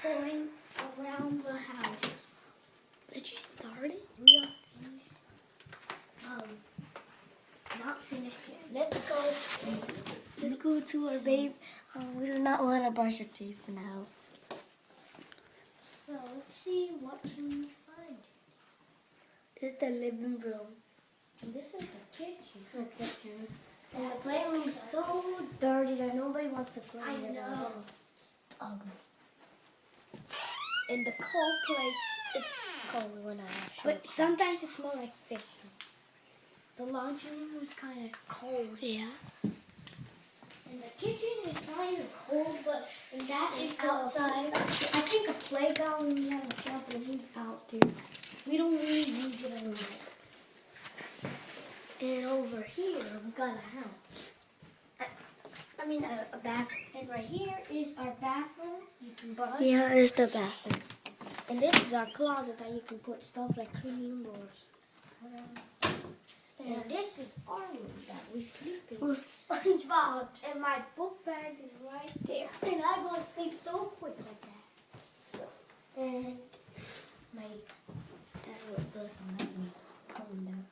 going around the house. Did you start it? We are finished. Not finished yet. Let's go. Let's go to our babe. We do not want to brush our teeth for now. So let's see what can we find. This is the living room. And this is the kitchen. The kitchen. And the playroom is so dirty that nobody wants to play I in it. know. It's ugly. In the cold place, It's cold when I have but sometimes it smells like fish. The laundry room is kind of cold. Yeah. And the kitchen is not even cold, but and that is Outside. I think a playground when we have a trampoline out there. We don't really use it a lot. And over here, we got a house. I mean, a bathroom. And right here is our bathroom. You can brush. Yeah, it's the bathroom. And this is our closet that you can put stuff like cream or and this is our room that we sleep in. With SpongeBob. And my book bag is right there. And I go to sleep so quick like that. So, and my dad will go to my coming down.